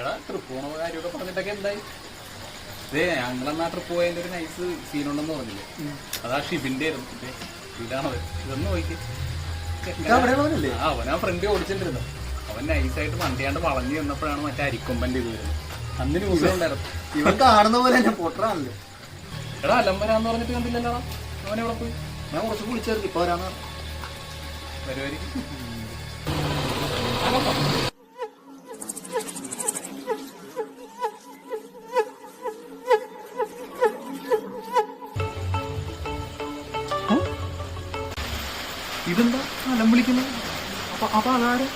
എടാ ട്രിപ്പ് പോണ കാര്യമൊക്കെ പറഞ്ഞിട്ടൊക്കെ എന്തായി? ഇതേ ഞങ്ങളെന്നാ ട്രിപ്പ് പോയതിന്റെ ഒരു നൈസ് സീനുണ്ടെന്ന് പറഞ്ഞില്ലേ, അതാ ഷിബിന്റെ ആയിരുന്നു. ഇതാണത്, ഇതൊന്നും നോക്കി. അവനാ ഫ്രണ്ട് ഓടിച്ചിട്ടിരുന്നു. അവൻ നൈസായിട്ട് വണ്ടിയാണ്ട് വളഞ്ഞു വന്നപ്പോഴാണ് മറ്റേ അരിക്കൊമ്പന്റെ ഇത് വരുന്നത്. അന്ന് ന്യൂസിലുണ്ടായിരുന്നു. ഇവൻ കാണുന്ന പോലെ തന്നെ പൊട്ടറാണല്ലോ. എടാ അലമ്പരാന്ന് പറഞ്ഞിട്ട് കണ്ടില്ലല്ലോ അവനെവിടെ പോയി? ഞാൻ കുറച്ച് വിളിച്ചേർത്തി ഇപ്പൊ വരാന്ന് വരുമായിരിക്കും. ഇതെന്താ അലം വിളിക്കുന്നത്? അപ്പൊ അതാരും